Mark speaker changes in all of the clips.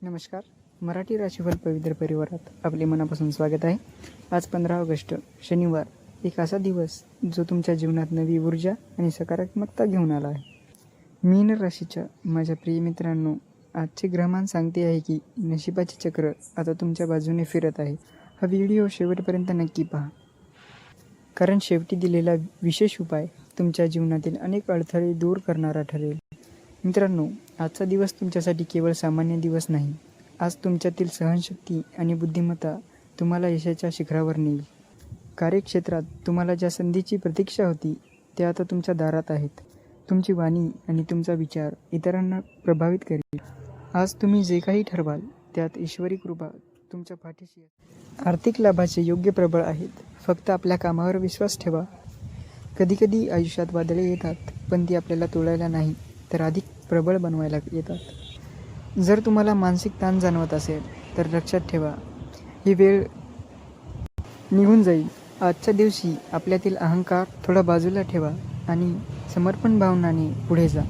Speaker 1: नमस्कार. मराठी राशीफल पवित्र परिवारात आपले मनापासून स्वागत आहे. आज 15 ऑगस्ट शनिवार, एक असा दिवस जो तुमच्या जीवनात नवी ऊर्जा आणि सकारात्मकता घेऊन आला आहे. मीन राशीच्या माझ्या प्रिय मित्रांनो, आजचे ग्रहमान सांगते आहे की नशिबाचे चक्र आता तुमच्या बाजूने फिरत आहे. हा व्हिडिओ शेवटपर्यंत नक्की पहा, कारण शेवटी दिलेला विशेष उपाय तुमच्या जीवनातील अनेक अडथळे दूर करणारा ठरेल. मित्रांनो, आजचा दिवस तुमच्यासाठी केवळ सामान्य दिवस नाही. आज तुमच्यातील सहनशक्ती आणि बुद्धिमत्ता तुम्हाला यशाच्या शिखरावर नेईल. कार्यक्षेत्रात तुम्हाला ज्या संधीची प्रतीक्षा होती त्या आता तुमच्या दारात आहेत. तुमची वाणी आणि तुमचा विचार इतरांना प्रभावित करेल. आज तुम्ही जे काही ठरवाल त्यात ईश्वरी कृपा तुमच्या पाठीशी आहे. आर्थिक लाभाचे योग्य प्रबळ आहेत. फक्त आपल्या कामावर विश्वास ठेवा. कधीकधी आयुष्यात वादळे येतात, पण ती आपल्याला तोडायला नाही तर अधिक प्रबळ बनवायला येतात. जर तुम्हाला मानसिक ताण जाणवत असेल तर लक्षात ठेवा, ही वेळ निघून जाईल. आजच्या दिवशी आपल्यातील अहंकार थोडा बाजूला ठेवा आणि समर्पण भावनाने पुढे जा.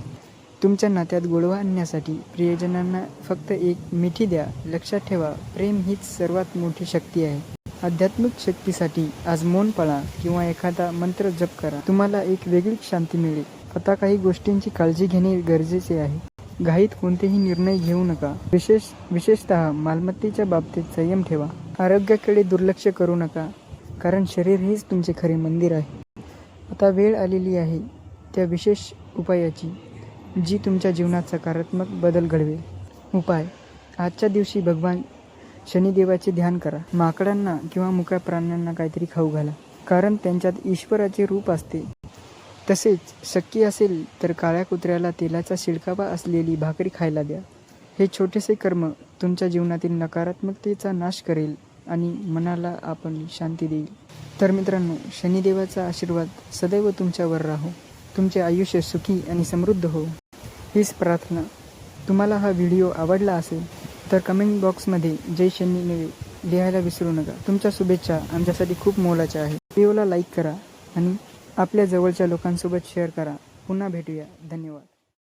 Speaker 1: तुमच्या नात्यात गोडवा आणण्यासाठी प्रियजनांना फक्त एक मिठी द्या. लक्षात ठेवा, प्रेम हीच सर्वात मोठी शक्ती आहे. आध्यात्मिक शक्तीसाठी आज मौन पाळा किंवा एखादा मंत्र जप करा. तुम्हाला एक वेगळीच शांती मिळेल. आता काही गोष्टींची काळजी घेणे गरजेचे आहे. घाईत कोणतेही निर्णय घेऊ नका. विशेषतः मालमत्तेच्या बाबतीत संयम ठेवा. आरोग्याकडे दुर्लक्ष करू नका, कारण शरीर हेच तुमचे खरे मंदिर आहे. आता वेळ आलेली आहे त्या विशेष उपायाची, जी तुमच्या जीवनात सकारात्मक बदल घडवेल. उपाय: आजच्या दिवशी भगवान शनिदेवाचे ध्यान करा. माकडांना किंवा मुक्या प्राण्यांना काहीतरी खाऊ घाला, कारण त्यांच्यात ईश्वराचे रूप असते. तसेच शक्य असेल तर काळ्या कुत्र्याला तेलाचा शिडकावा असलेली भाकरी खायला द्या. हे छोटेसे कर्म तुमच्या जीवनातील नकारात्मकतेचा नाश करेल आणि मनाला आपण शांती देईल. तर मित्रांनो, शनिदेवाचा आशीर्वाद सदैव तुमच्यावर राहो. तुमचे आयुष्य सुखी आणि समृद्ध हो, हीच प्रार्थना. तुम्हाला हा व्हिडिओ आवडला असेल तर कमेंट बॉक्समध्ये जय शनी लिहायला विसरू नका. तुमच्या शुभेच्छा आमच्यासाठी खूप मोलाच्या आहेत. व्हिडिओला लाईक करा आणि आपल्या जवळच्या लोकांसोबत शेअर करा. पुन्हा भेटूया. धन्यवाद.